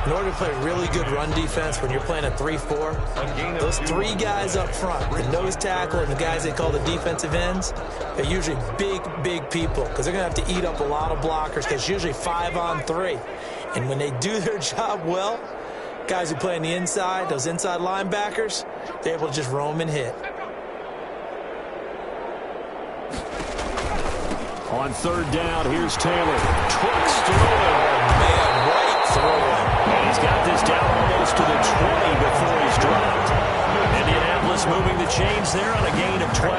In order to play really good run defense when you're playing a 3-4, those 3 guys up front, the nose tackle and the guys they call the defensive ends, they're usually big people because they're going to have to eat up a lot of blockers because it's usually 5 on 3. And when they do their job well, guys who play on the inside, those inside linebackers, they're able to just roam and hit. On 3rd down, here's Taylor. Trucks through. Man, right through him. And he's got this down almost to the 20 before he's dropped. Indianapolis moving the chains there on a gain of 12.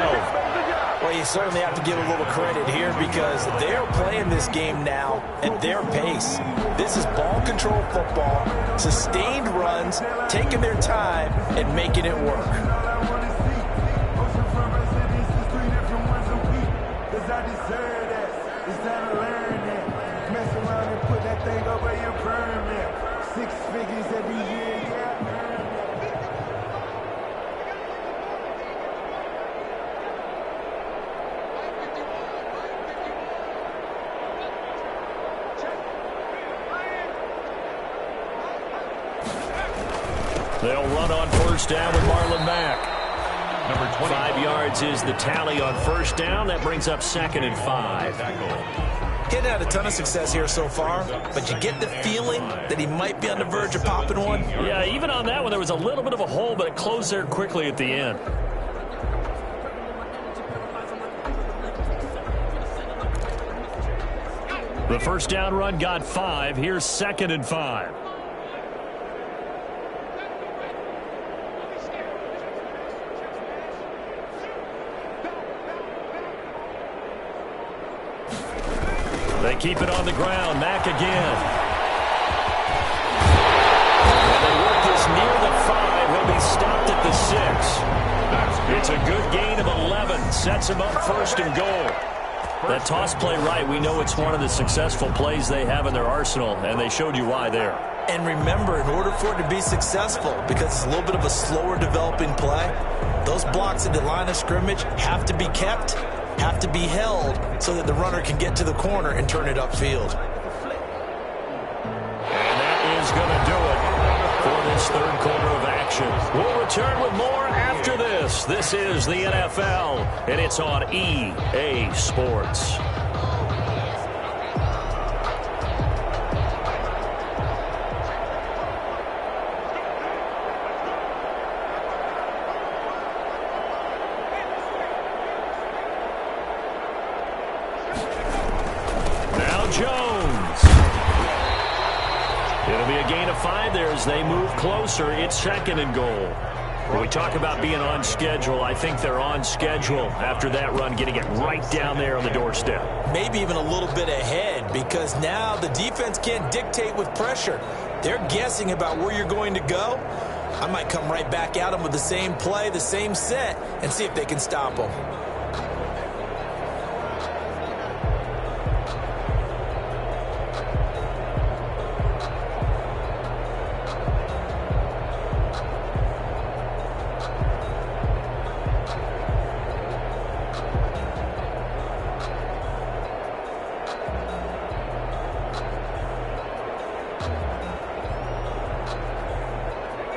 Well, you certainly have to give a little credit here because they're playing this game now at their pace. This is ball control football, sustained runs, taking their time and making it work. They'll run on 1st down with Marlon Mack. Number 5 yards is the tally on 1st down. That brings up 2nd and 5. Getting had a ton of success here so far, but you get the feeling that he might be on the verge of popping one. Yeah, even on that one, there was a little bit of a hole, but it closed there quickly at the end. The 1st down run got 5. Here's 2nd and 5. They keep it on the ground. Mack again. And they work this near the 5. He'll be stopped at the 6. It's a good gain of 11. Sets him up 1st and goal. That toss play right, we know it's one of the successful plays they have in their arsenal, and they showed you why there. And remember, in order for it to be successful, because it's a little bit of a slower developing play, those blocks at the line of scrimmage have to be kept, have to be held so that the runner can get to the corner and turn it upfield. And that is going to do it for this 3rd quarter of action. We'll return with more after this. This is the NFL, and it's on EA Sports. Jones. It'll be a gain of 5 there as they move closer. It's 2nd and goal. When we talk about being on schedule, I think they're on schedule after that run, getting it right down there on the doorstep. Maybe even a little bit ahead because now the defense can't dictate with pressure. They're guessing about where you're going to go. I might come right back at them with the same play, the same set, and see if they can stop them.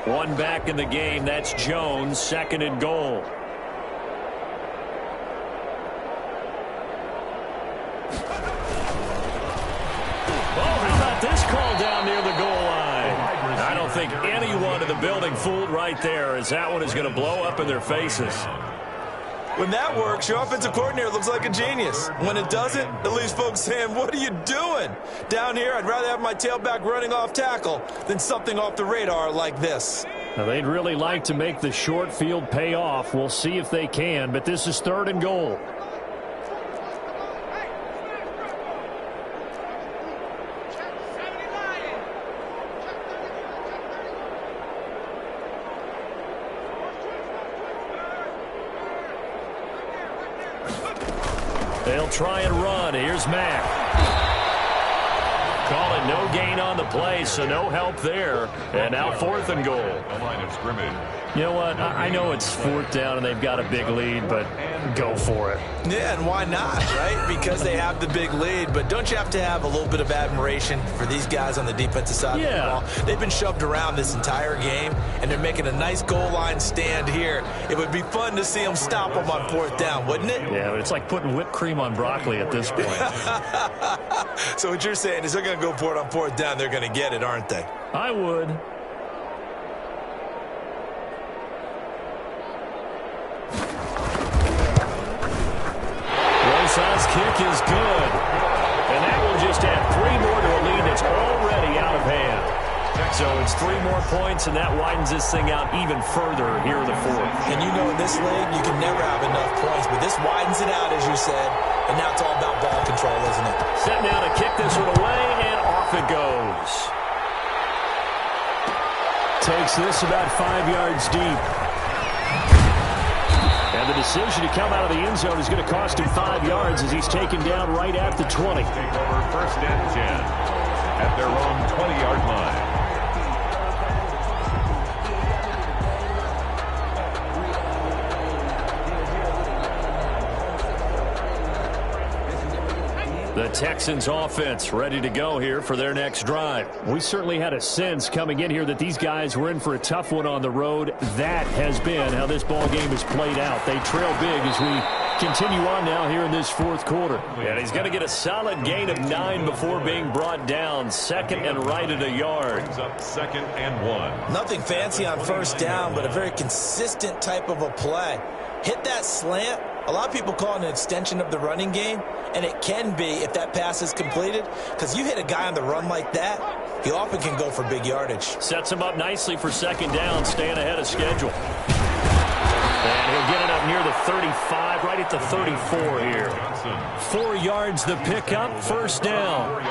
One back in the game. That's Jones. 2nd and goal. Oh, how about this call down near the goal line? I don't think anyone in the building fooled right there, as that one is going to blow up in their faces. When that works, your offensive coordinator looks like a genius. When it doesn't, it leaves folks saying, what are you doing? Down here, I'd rather have my tailback running off tackle than something off the radar like this. Now, they'd really like to make the short field pay off. We'll see if they can, but this is 3rd and goal. They'll try and run. Here's Mack. Call it no gain on the play, so no help there. And now 4th and goal. The line of scrimmage. You know what? I know it's 4th down and they've got a big lead, but go for it. Yeah, and why not, right? Because they have the big lead. But don't you have to have a little bit of admiration for these guys on the defensive side of the ball? They've been shoved around this entire game, and they're making a nice goal line stand here. It would be fun to see them stop them on 4th down, wouldn't it? Yeah, but it's like putting whipped cream on broccoli at this point. So what you're saying is they're going to go for it on 4th down. They're going to get it, aren't they? I would. Rosas' kick is good. And that will just add 3 more to a lead that's already out of hand. So it's 3 more points, and that widens this thing out even further here in the 4th. And you know in this league, you can never have enough points, but this widens it out, as you said, and now it's all about ball control, isn't it? Set now to kick this one away, and off it goes. Takes this about 5 yards deep. And the decision to come out of the end zone is going to cost him 5 yards as he's taken down right at the 20. Take over 1st and 10 at their own 20-yard line. The Texans offense ready to go here for their next drive. We certainly had a sense coming in here that these guys were in for a tough one on the road. That has been how this ball game has played out. They trail big as we continue on now here in this 4th quarter. And he's going to get a solid gain of 9 before being brought down. 2nd and right at a yard. Up 2nd and 1. Nothing fancy on 1st down, but a very consistent type of a play. Hit that slant. A lot of people call it an extension of the running game, and it can be if that pass is completed, because you hit a guy on the run like that, he often can go for big yardage. Sets him up nicely for 2nd down, staying ahead of schedule. And he'll get it up near the 35, right at the 34 here. 4 yards the pickup, 1st down.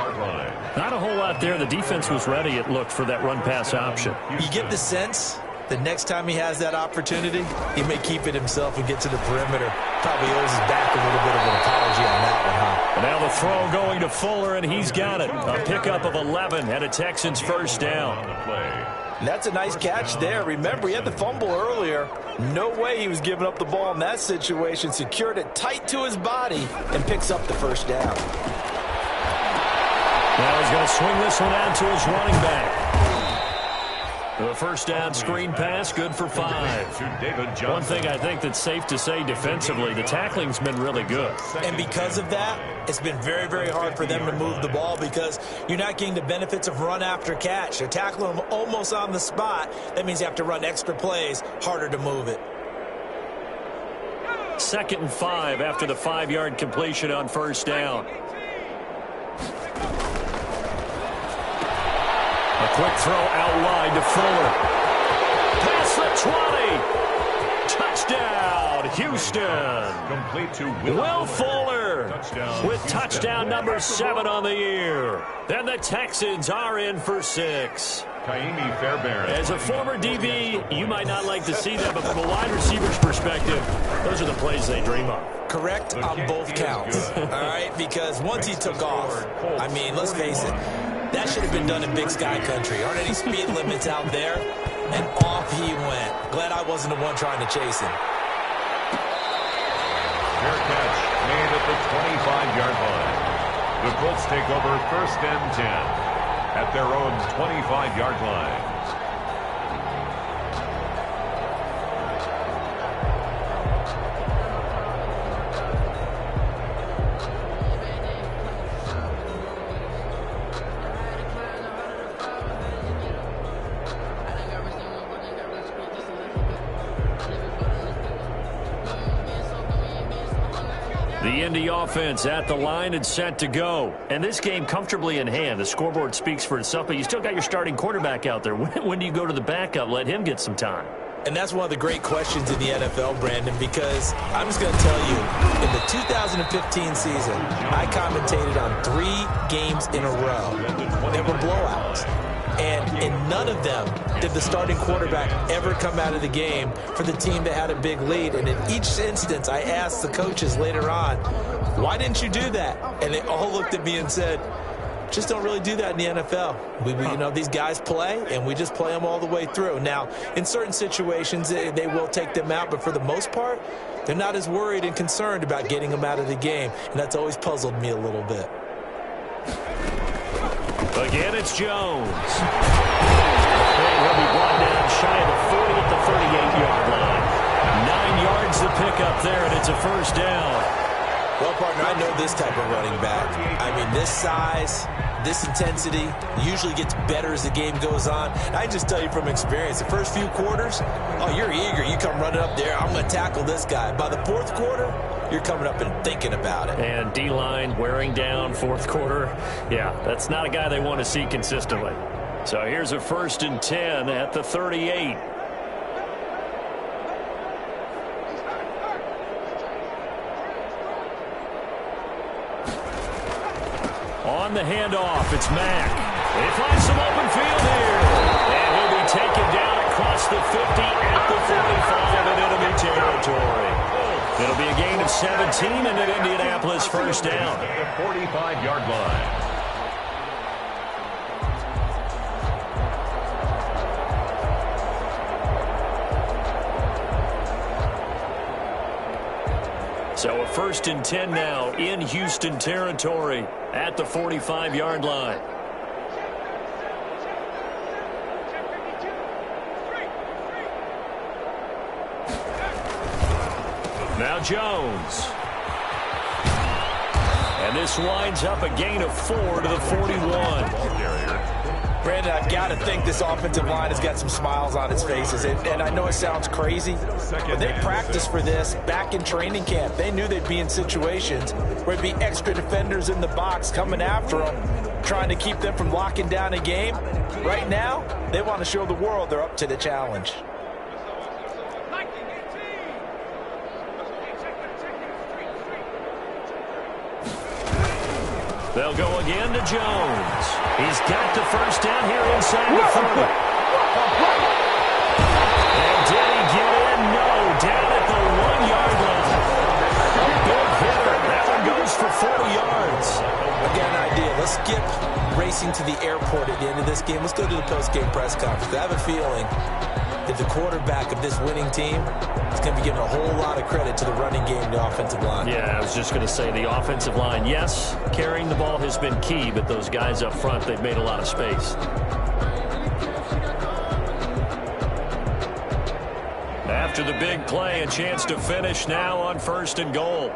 Not a whole lot there. The defense was ready, it looked, for that run-pass option. You get the sense the next time he has that opportunity, he may keep it himself and get to the perimeter. Probably owes his back a little bit of an apology on that one, huh? And now the throw going to Fuller, and he's got it. A pickup of 11 and a Texans 1st down. That's a nice catch there. Remember, he had the fumble earlier. No way he was giving up the ball in that situation. Secured it tight to his body and picks up the 1st down. Now he's going to swing this one out to his running back. The 1st down screen pass, good for 5. One thing I think that's safe to say defensively, the tackling's been really good. And because of that, it's been very, very hard for them to move the ball because you're not getting the benefits of run after catch. They're tackling them almost on the spot. That means you have to run extra plays, harder to move it. 2nd and 5 after the 5-yard completion on 1st down. A quick throw out wide to Fuller. Past the 20. Touchdown, Houston. Complete to Will Fuller with touchdown number 7 on the year. Then the Texans are in for 6. Kaimi Fairbairn. As a former DB, you might not like to see that, but from a wide receiver's perspective, those are the plays they dream of. Correct on both counts. All right, because once he took off, I mean, let's face it, that should have been done in Big Sky Country. Aren't any speed limits out there? And off he went. Glad I wasn't the one trying to chase him. Fair catch made at the 25-yard line. The Colts take over 1st and 10 at their own 25-yard line. The Indy offense at the line and set to go. And this game comfortably in hand. The scoreboard speaks for itself, but you still got your starting quarterback out there. When do you go to the backup? Let him get some time. And that's one of the great questions in the NFL, Brandon, because I'm just going to tell you, in the 2015 season, I commentated on 3 games in a row. They were blowouts. And in none of them did the starting quarterback ever come out of the game for the team that had a big lead. And in each instance, I asked the coaches later on, why didn't you do that? And they all looked at me and said, just don't really do that in the NFL. You know, these guys play, and we just play them all the way through. Now, in certain situations, they will take them out, but for the most part, they're not as worried and concerned about getting them out of the game, and that's always puzzled me a little bit. Again, it's Jones. And he'll be brought down shy of the 40 at the 38-yard line. 9 yards to pick up there, and it's a first down. Well, partner, I know this type of running back. I mean, this size, this intensity usually gets better as the game goes on. I just tell you from experience, the first few quarters, oh, you're eager. You come running up there, I'm going to tackle this guy. By the fourth quarter, you're coming up and thinking about it. And D-line wearing down fourth quarter. Yeah, that's not a guy they want to see consistently. So here's a 1st and 10 at the 38. On the handoff, it's Mack. He finds some open field here. And he'll be taken down across the 50 at the 45 in enemy territory. It'll be a gain of 17 and an Indianapolis first down. The 45-yard line. So a 1st and 10 now in Houston territory at the 45-yard line. Now Jones. And this winds up a gain of 4 to the 41. Brandon, I've got to think this offensive line has got some smiles on its faces. And I know it sounds crazy, but they practiced for this back in training camp. They knew they'd be in situations where there'd be extra defenders in the box coming after them, trying to keep them from locking down a game. Right now, they want to show the world they're up to the challenge. They'll go again to Jones. He's got the first down here inside the 30. And did he get in? No. Down at the 1-yard line. A big hitter. That one goes for 40 yards. Again, an idea. Let's skip racing to the airport at the end of this game. Let's go to the post-game press conference. I have a feeling that the quarterback of this winning team is going to be given a whole lot of credit to the running game and the offensive line. Yeah, I was just going to say the offensive line, yes, carrying the ball has been key, but those guys up front, they've made a lot of space. After the big play, a chance to finish now on 1st and goal.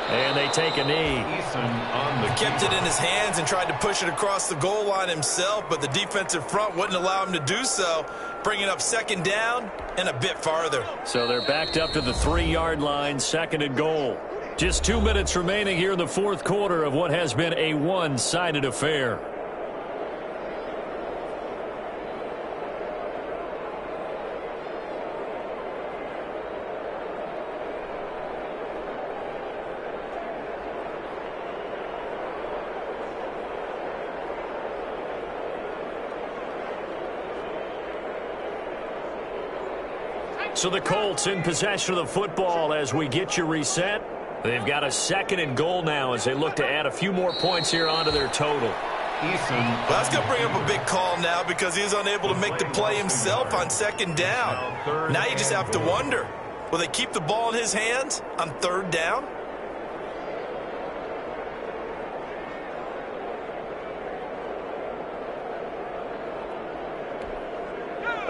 And they take a knee. He kept it in his hands and tried to push it across the goal line himself, but the defensive front wouldn't allow him to do so, bringing up 2nd down and a bit farther. So they're backed up to the 3-yard line, 2nd and goal. Just 2 minutes remaining here in the 4th quarter of what has been a one-sided affair. So the Colts in possession of the football as we get you reset. They've got a 2nd and goal now as they look to add a few more points here onto their total. Well, that's going to bring up a big call now because he was unable to make the play himself on 2nd down. Now you just have to wonder, will they keep the ball in his hands on 3rd down?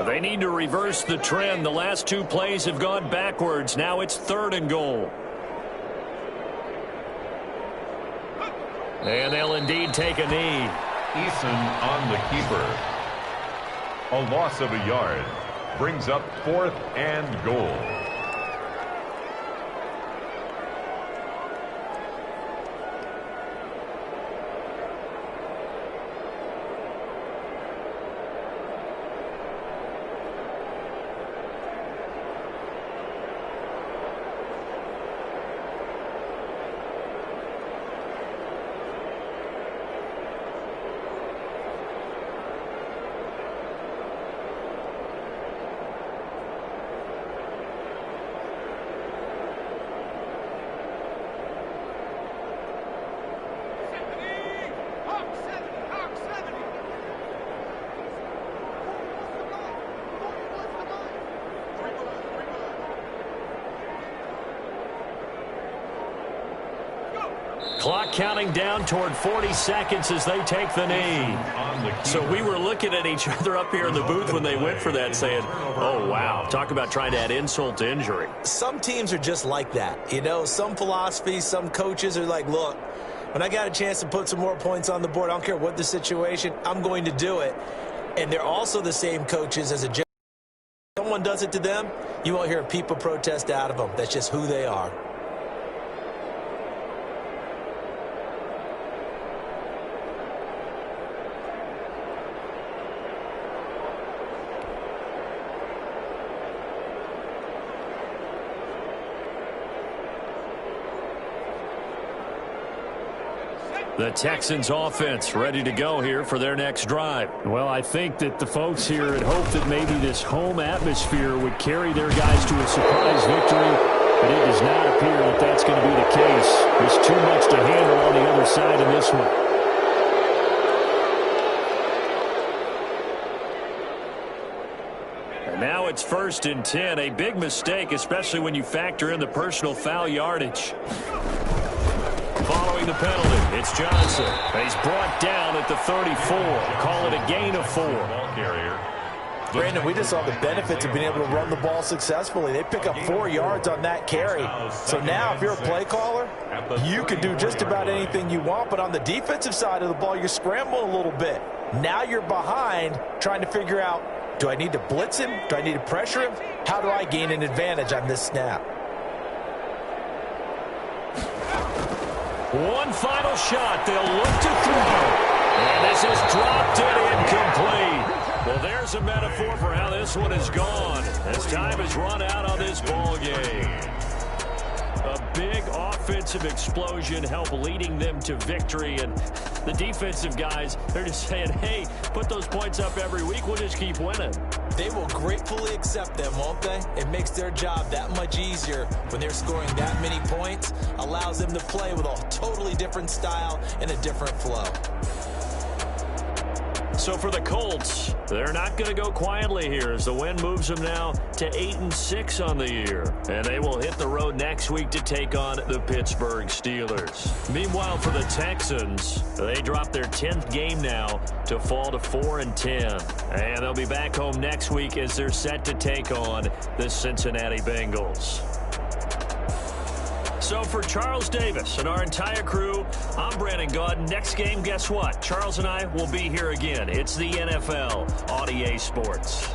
They need to reverse the trend. The last 2 plays have gone backwards. Now it's 3rd and goal. And they'll indeed take a knee. Eason on the keeper. A loss of a yard brings up 4th and goal. Clock counting down toward 40 seconds as they take the knee. So we were looking at each other up here in the booth when they went for that saying, oh, wow, talk about trying to add insult to injury. Some teams are just like that. You know, some philosophies, some coaches are like, look, when I got a chance to put some more points on the board, I don't care what the situation, I'm going to do it. And they're also the same coaches as a general. If someone does it to them, you won't hear a peep of protest out of them. That's just who they are. The Texans offense ready to go here for their next drive. Well, I think that the folks here had hoped that maybe this home atmosphere would carry their guys to a surprise victory, but it does not appear that that's going to be the case. There's too much to handle on the other side in this one. And now it's 1st and 10, a big mistake, especially when you factor in the personal foul yardage. Following the penalty, it's Johnson. He's brought down at the 34. Call it a gain of 4. Brandon, we just saw the benefits of being able to run the ball successfully. They pick up 4 yards on that carry. So now if you're a play caller, you can do just about anything you want. But on the defensive side of the ball, you're scrambling a little bit. Now you're behind trying to figure out, do I need to blitz him? Do I need to pressure him? How do I gain an advantage on this snap? One final shot. They'll look to throw. And this is dropped and incomplete. Well, there's a metaphor for how this one is gone as time has run out on this ball game. A big offensive explosion helped leading them to victory. And the defensive guys, they're just saying, hey, put those points up every week. We'll just keep winning. They will gratefully accept them, won't they? It makes their job that much easier when they're scoring that many points. Allows them to play with a totally different style and a different flow. So for the Colts, they're not going to go quietly here as the win moves them now to 8-6 on the year. And they will hit the road next week to take on the Pittsburgh Steelers. Meanwhile, for the Texans, they drop their 10th game now to fall to 4-10. And they'll be back home next week as they're set to take on the Cincinnati Bengals. So for Charles Davis and our entire crew, I'm Brandon Gaudin. Next game, guess what? Charles and I will be here again. It's the NFL on EA Sports.